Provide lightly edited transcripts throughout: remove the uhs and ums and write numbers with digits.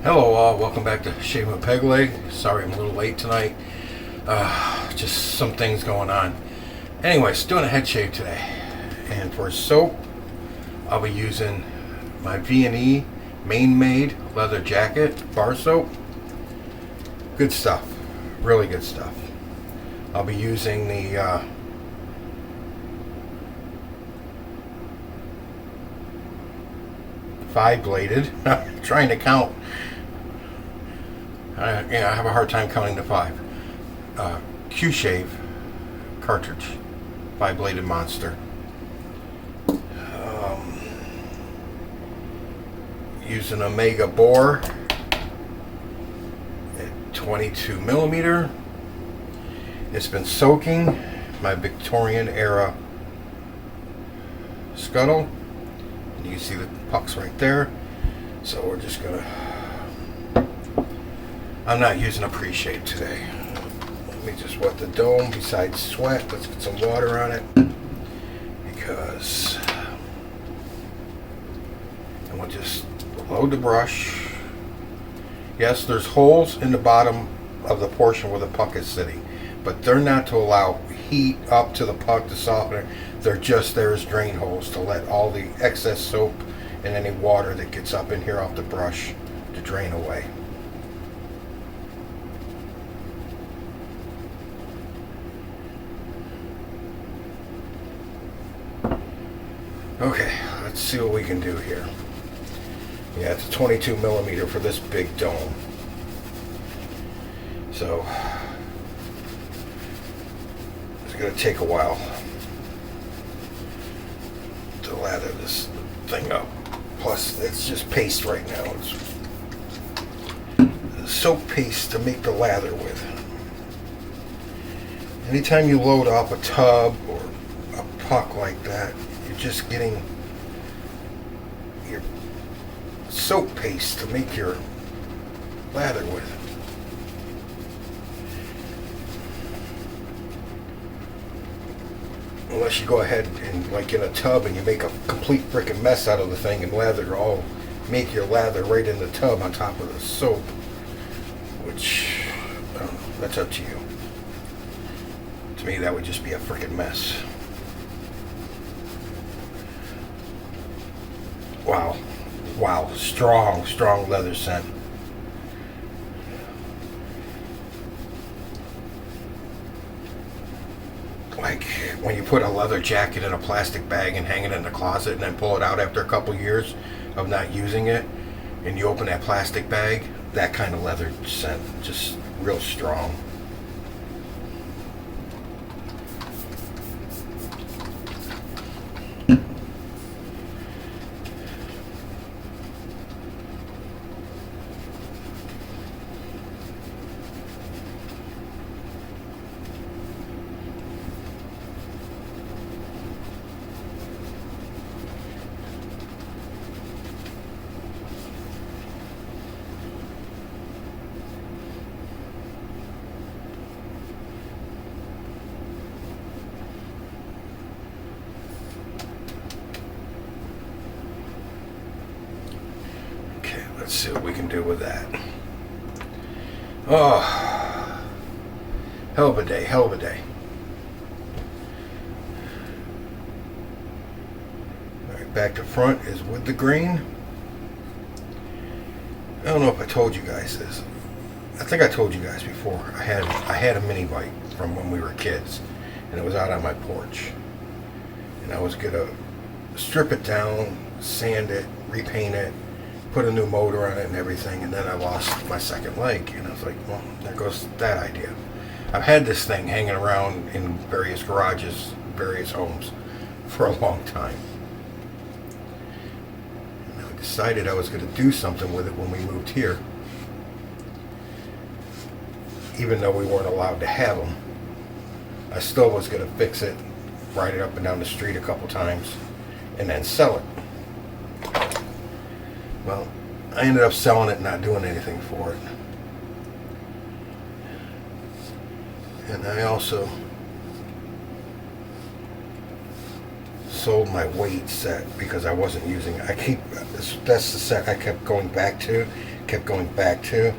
Hello all, welcome back to Shave with Peg Leg. Sorry I'm a little late tonight. Just some things going on. Anyways, doing a head shave today. And for soap, I'll be using my V&E Maine made leather jacket bar soap. Good stuff, really good stuff. I'll be using the 5-bladed, trying to count. I have a hard time counting to 5. QShave cartridge, 5-bladed monster. Using Omega boar at 22 millimeter. It's been soaking my Victorian era scuttle. You can see the pucks right there. So we're just gonna, I'm not using a pre-shave today. Let me just wet the dome besides sweat. Let's get some water on it. Because, and we'll just load the brush. Yes, there's holes in the bottom of the portion where the puck is sitting. But they're not to allow heat up to the puck to soften it. They're just there as drain holes to let all the excess soap and any water that gets up in here off the brush to drain away. Okay, let's see what we can do here. Yeah, it's a 22 millimeter for this big dome. So it's going to take a while to lather this thing up. Plus, it's just paste right now. It's soap paste to make the lather with. Anytime you load up a tub or a puck like that, you're just getting your soap paste to make your lather with. Unless you go ahead and, like in a tub, and you make a complete freaking mess out of the thing and make your lather right in the tub on top of the soap, which, I don't know, that's up to you. To me, that would just be a freaking mess. Wow, strong leather scent. Like when you put a leather jacket in a plastic bag and hang it in the closet and then pull it out after a couple years of not using it, and you open that plastic bag, that kind of leather scent, just real strong. Let's see what we can do with that. Oh, hell of a day. Alright, back to front is with the green. I don't know if I told you guys this. I think I told you guys before. I had a mini bike from when we were kids, and it was out on my porch. And I was gonna strip it down, sand it, repaint it, put a new motor on it and everything, and then I lost my second leg, and I was like, well, there goes that idea. I've had this thing hanging around in various garages, various homes for a long time. And I decided I was going to do something with it when we moved here, even though we weren't allowed to have them. I still was going to fix it, ride it up and down the street a couple times, and then sell it. Well, I ended up selling it and not doing anything for it. And I also sold my weight set because I wasn't using it. That's the set I kept going back to kept going back to,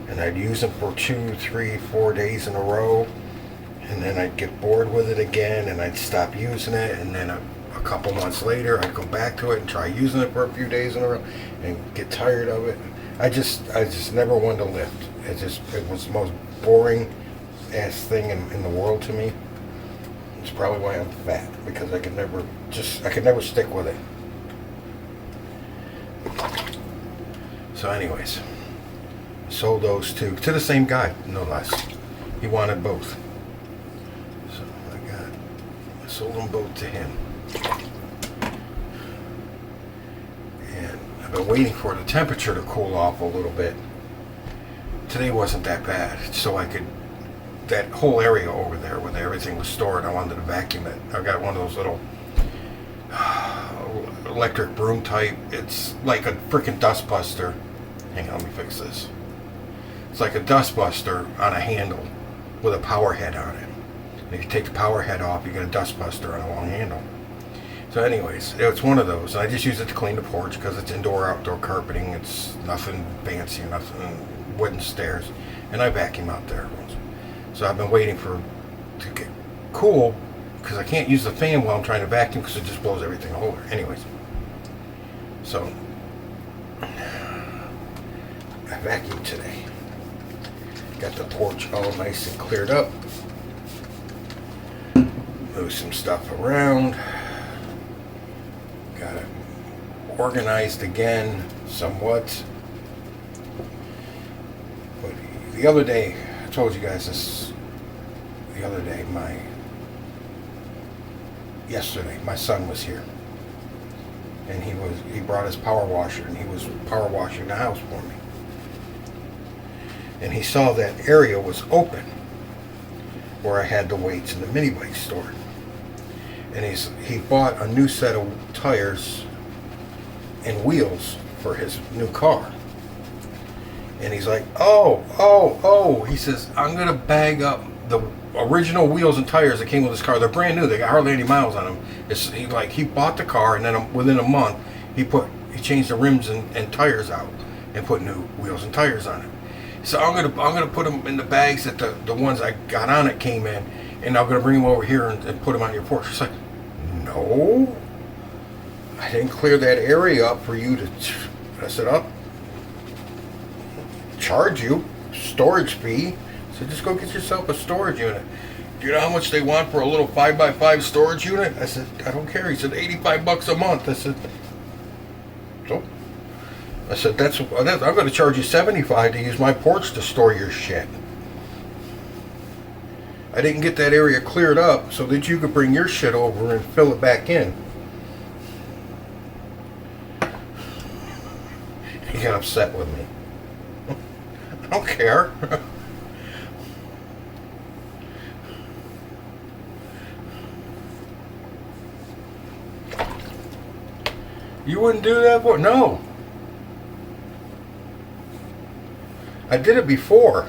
and I'd use them for 2, 3, 4 days in a row, and then I'd get bored with it again, and I'd stop using it, and then a couple months later, I'd go back to it and try using it for a few days in a row, and get tired of it. I just never wanted to lift. It was the most boring ass thing in the world to me. It's probably why I'm fat, because I could never stick with it. So anyways, sold those two to the same guy, no less. He wanted both. So I sold them both to him. And I've been waiting for the temperature to cool off a little bit. Today wasn't that bad, so that whole area over there where everything was stored, I wanted to vacuum it. I've got one of those little electric broom type. It's like a freaking dust buster. Hang on, let me fix this. It's like a dust buster on a handle with a power head on it. And if you take the power head off, you get a dust buster on a long handle. So anyways, it's one of those. And I just use it to clean the porch because it's indoor-outdoor carpeting. It's nothing fancy, nothing wooden stairs. And I vacuum out there. So I've been waiting to get cool because I can't use the fan while I'm trying to vacuum because it just blows everything over. Anyways, so I vacuumed today. Got the porch all nice and cleared up. Move some stuff around. Got it organized again somewhat. But the other day, I told you guys this the other day, yesterday, my son was here. And he brought his power washer and he was power washing the house for me. And he saw that area was open where I had the weights and the mini bikes stored. And he bought a new set of tires and wheels for his new car. And he's like, oh, he says, I'm going to bag up the original wheels and tires that came with his car. They're brand new. They got hardly any miles on them. He bought the car, and then within a month, he changed the rims and tires out and put new wheels and tires on it. So I'm gonna put them in the bags that the ones I got on it came in, and I'm gonna bring them over here and put them on your porch. It's like, no, I didn't clear that area up for you to. I said, I'll charge you storage fee. So just go get yourself a storage unit. Do you know how much they want for a little 5x5 storage unit? I said, I don't care. He said, $85 a month. I said, so? I said, I'm going to charge you $75 to use my porch to store your shit. I didn't get that area cleared up so that you could bring your shit over and fill it back in. He got upset with me. I don't care. You wouldn't do that for? No. I did it before.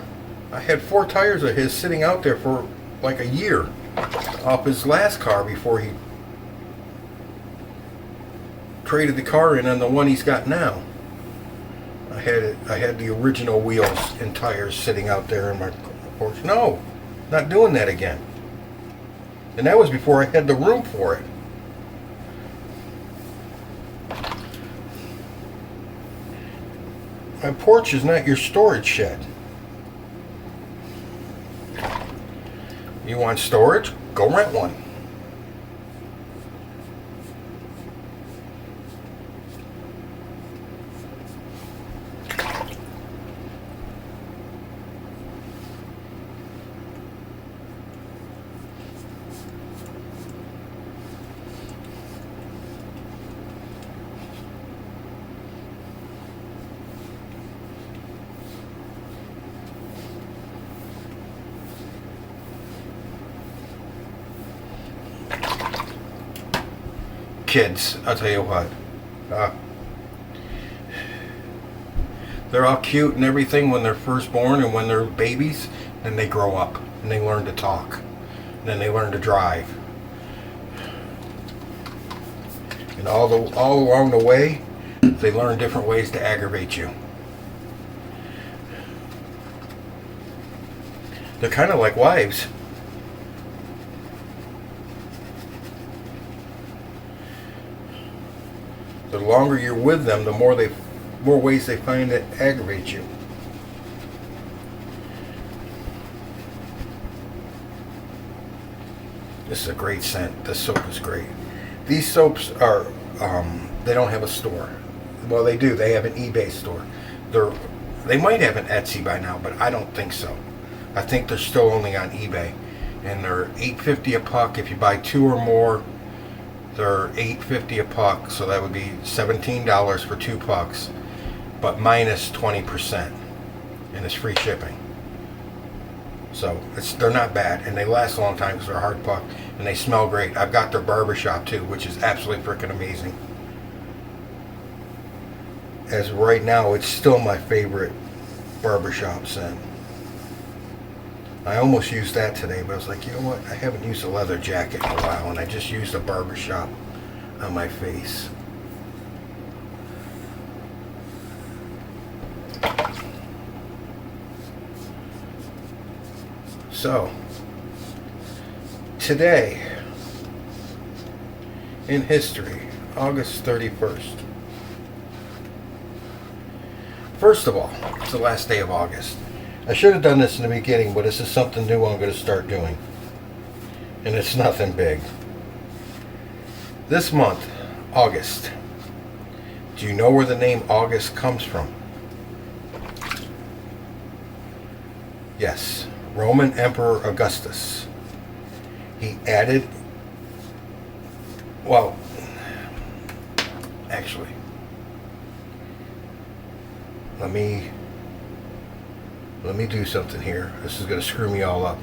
I had 4 tires of his sitting out there for like a year off his last car before he traded the car in on the one he's got now. I had the original wheels and tires sitting out there in my porch. No, not doing that again. And that was before I had the room for it. My porch is not your storage shed. You want storage? Go rent one. Kids, I'll tell you what, they're all cute and everything when they're first born and when they're babies, then they grow up and they learn to talk, and then they learn to drive, and all along the way They learn different ways to aggravate you. They're kind of like wives. The longer you're with them, the more ways they find to aggravate you. This is a great scent. This soap is great. These soaps are, they don't have a store. Well, they do. They have an eBay store. They might have an Etsy by now, but I don't think so. I think they're still only on eBay. And they're $8.50 a puck. If you buy 2 or more, they're $8.50 a puck. So that would be $17 for 2 pucks, but minus 20%. And it's free shipping. So they're not bad, and they last a long time because they're a hard puck, and they smell great. I've got their barbershop too, which is absolutely freaking amazing. As of right now, it's still my favorite barbershop scent. I almost used that today, but I was like, you know what? I haven't used a leather jacket in a while, and I just used a barbershop on my face. So, today in history, August 31st. First of all, it's the last day of August. I should have done this in the beginning, but this is something new I'm going to start doing. And it's nothing big. This month, August. Do you know where the name August comes from? Yes. Roman Emperor Augustus. He added, well, actually, let me do something here. This is going to screw me all up.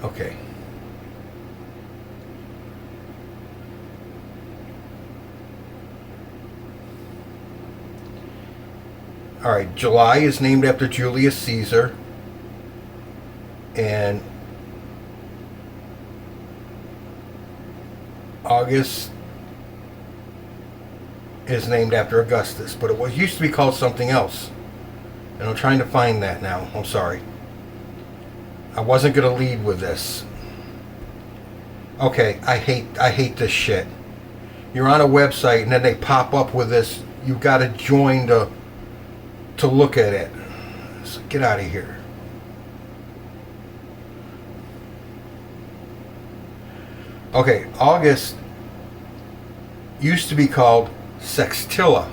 Okay. Alright, July is named after Julius Caesar, and August is named after Augustus, but it used to be called something else, and I'm trying to find that now. I'm sorry. I wasn't going to lead with this. Okay, I hate this shit. You're on a website, and then they pop up with this, you've got to join to look at it. So get out of here. Okay, August used to be called Sextilla.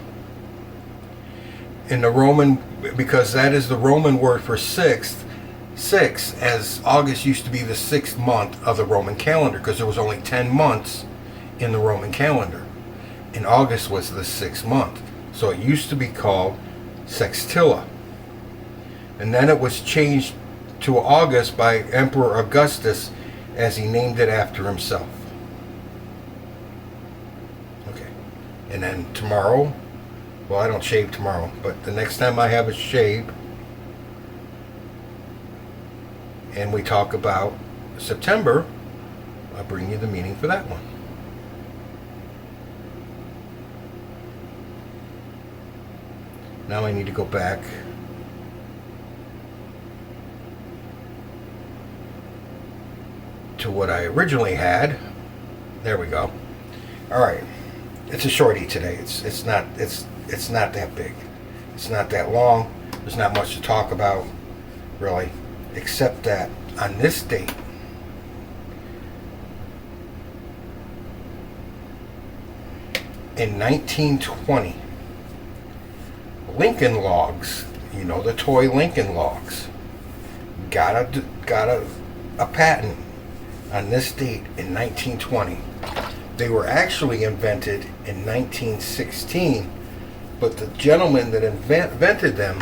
In the Roman, because that is the Roman word for sixth, as August used to be the 6th month of the Roman calendar, because there was only 10 months in the Roman calendar. And August was the 6th month. So it used to be called Sextilla, and then it was changed to August by Emperor Augustus, as he named it after himself. Okay, and then tomorrow, well, I don't shave tomorrow, but the next time I have a shave and we talk about September, I'll bring you the meaning for that one. Now I need to go back to what I originally had. There we go. All right, it's a shorty today. It's not that big. It's not that long. There's not much to talk about, really, except that on this date, in 1920. Lincoln Logs, you know, the toy Lincoln Logs, got a patent on this date in 1920. They were actually invented in 1916, but the gentleman that invented them,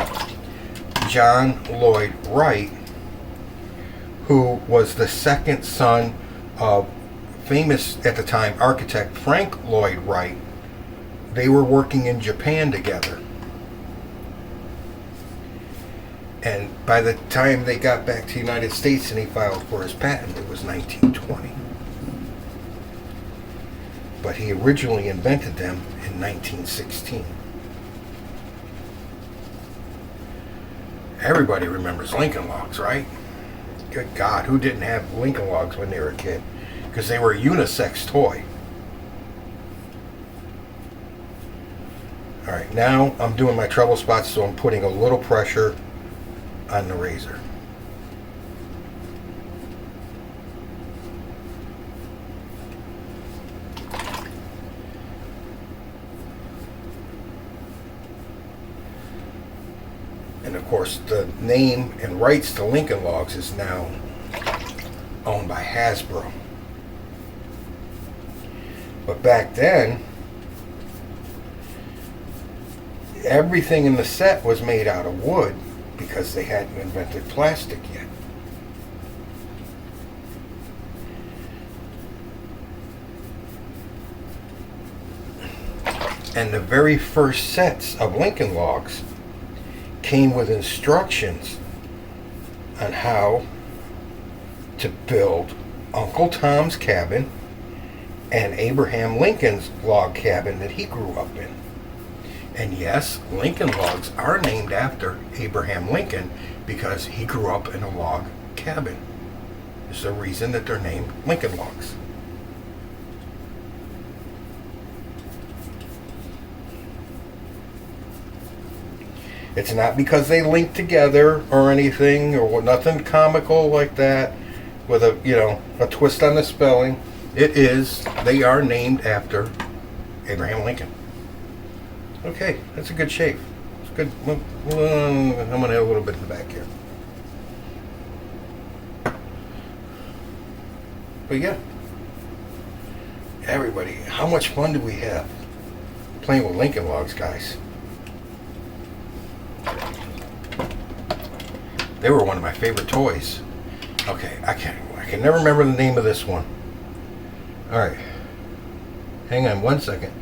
John Lloyd Wright, who was the second son of famous at the time architect Frank Lloyd Wright, they were working in Japan together. And by the time they got back to the United States and he filed for his patent, it was 1920. But he originally invented them in 1916. Everybody remembers Lincoln Logs, right? Good God, who didn't have Lincoln Logs when they were a kid? Because they were a unisex toy. Alright, now I'm doing my trouble spots, so I'm putting a little pressure on the razor. And of course, the name and rights to Lincoln Logs is now owned by Hasbro. But back then, everything in the set was made out of wood because they hadn't invented plastic yet. And the very first sets of Lincoln Logs came with instructions on how to build Uncle Tom's cabin and Abraham Lincoln's log cabin that he grew up in. And yes, Lincoln Logs are named after Abraham Lincoln because he grew up in a log cabin. There's a reason that they're named Lincoln Logs. It's not because they link together or anything, or nothing comical like that with a, you know, a twist on the spelling. It is, they are named after Abraham Lincoln. Okay, that's a good shave. It's good. I'm going to add a little bit in the back here. But yeah, everybody, how much fun do we have playing with Lincoln Logs, guys? They were one of my favorite toys. Okay, I can never remember the name of this one. All right, hang on one second.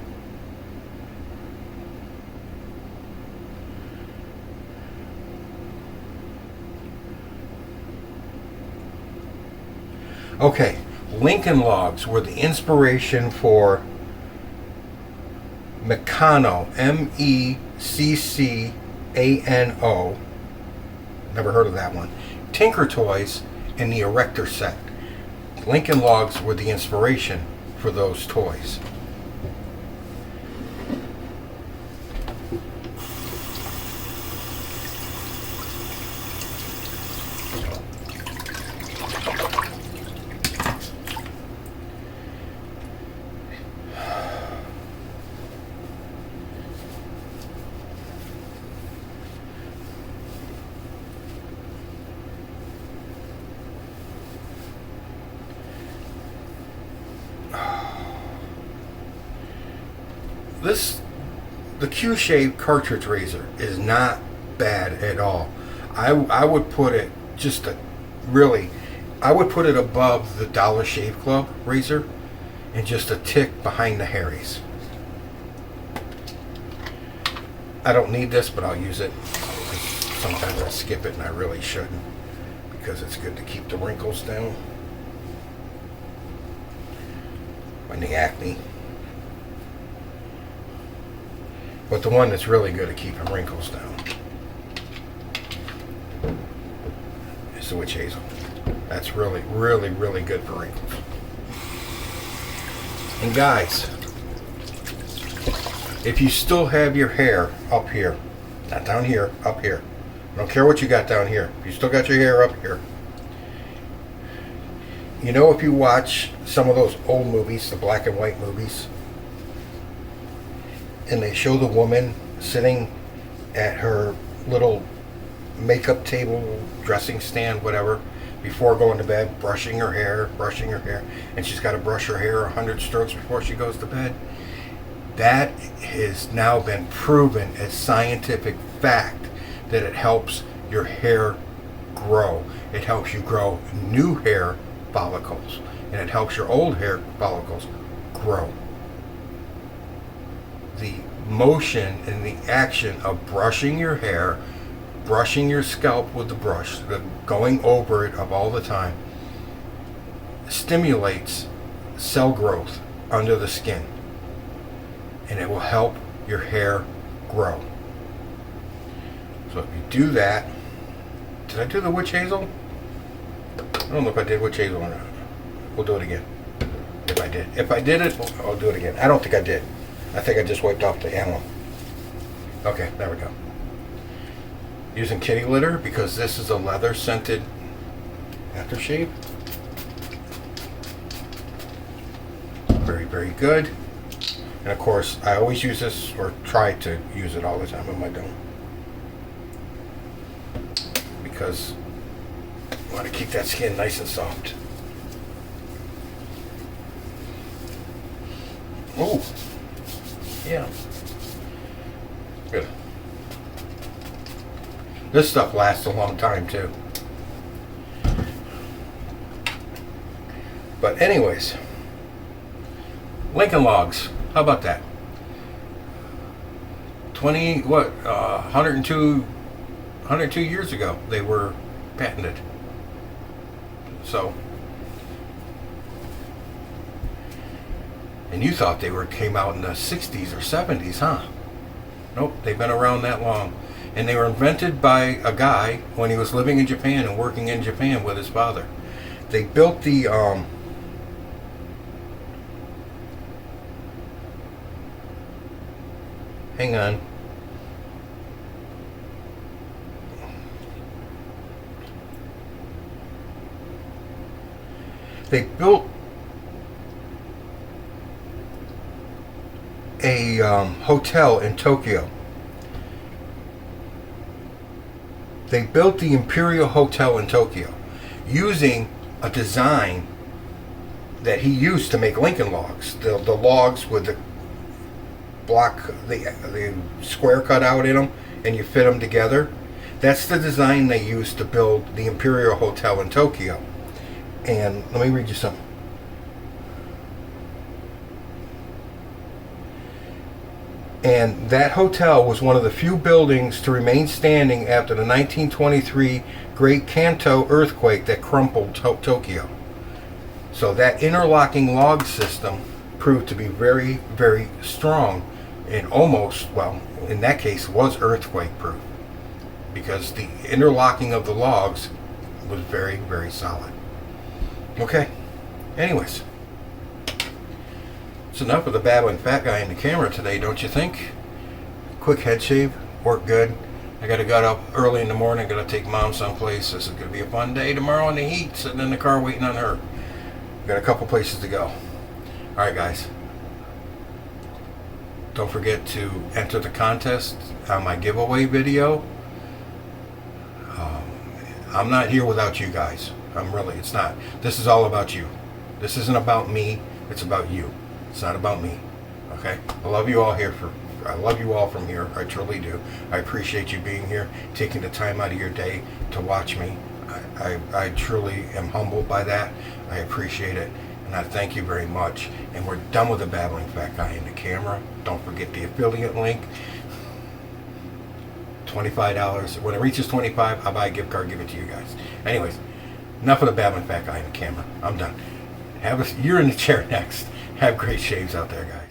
Okay, Lincoln Logs were the inspiration for Meccano, Meccano. Never heard of that one. Tinker Toys and the Erector set. Lincoln Logs were the inspiration for those toys. The QShave cartridge razor is not bad at all. I would put it I would put it above the Dollar Shave Club razor and just a tick behind the Harry's. I don't need this, but I'll use it. Sometimes I skip it and I really shouldn't, because it's good to keep the wrinkles down and the acne. But the one that's really good at keeping wrinkles down is the Witch Hazel. That's really, really, really good for wrinkles. And guys, if you still have your hair up here, not down here, up here. I don't care what you got down here. If you still got your hair up here. You know, if you watch some of those old movies, the black and white movies, and they show the woman sitting at her little makeup table, dressing stand, whatever, before going to bed, brushing her hair, and she's got to brush her hair 100 strokes before she goes to bed. That has now been proven as scientific fact that it helps your hair grow. It helps you grow new hair follicles, and it helps your old hair follicles grow. The motion and the action of brushing your hair, brushing your scalp with the brush, going over it of all the time, stimulates cell growth under the skin. and it will help your hair grow. So if you do that, did I do the witch hazel? I don't know if I did witch hazel or not. We'll do it again. If I did. If I did it, I'll do it again. I don't think I did. I think I just wiped off the alum. Okay, there we go. Using kitty litter because this is a leather scented aftershave. Very, very good. And of course, I always use this, or try to use it all the time. What am I doing? Because I want to keep that skin nice and soft. Oh, yeah. Good. This stuff lasts a long time too. But anyways, Lincoln Logs. How about that? 102 years ago they were patented. So, and you thought they came out in the 60s or 70s, huh? Nope, they've been around that long. And they were invented by a guy when he was living in Japan and working in Japan with his father. They built the hang on. They built a hotel in Tokyo. They built the Imperial Hotel in Tokyo using a design that he used to make Lincoln Logs. The logs with the block, the square cut out in them, and you fit them together. That's the design they used to build the Imperial Hotel in Tokyo. And let me read you something. And that hotel was one of the few buildings to remain standing after the 1923 Great Kanto earthquake that crumpled Tokyo. So that interlocking log system proved to be very, very strong, and almost, well, in that case, was earthquake proof, because the interlocking of the logs was very, very solid. Okay, anyways, it's enough of the babbling fat guy in the camera today, don't you think? Quick head shave, worked good. I gotta get up early in the morning, gotta take mom someplace. This is gonna be a fun day tomorrow in the heat, sitting in the car waiting on her. Got a couple places to go. Alright guys, don't forget to enter the contest on my giveaway video. I'm not here without you guys. It's not. This is all about you. This isn't about me, it's about you. It's not about me. Okay? I love you all I love you all from here. I truly do. I appreciate you being here, taking the time out of your day to watch me. I truly am humbled by that. I appreciate it. And I thank you very much. And we're done with the babbling fat guy in the camera. Don't forget the affiliate link. $25. When it reaches $25, I'll buy a gift card, give it to you guys. Anyways, enough of the babbling fat guy in the camera. I'm done. You're in the chair next. Have great shaves out there, guys.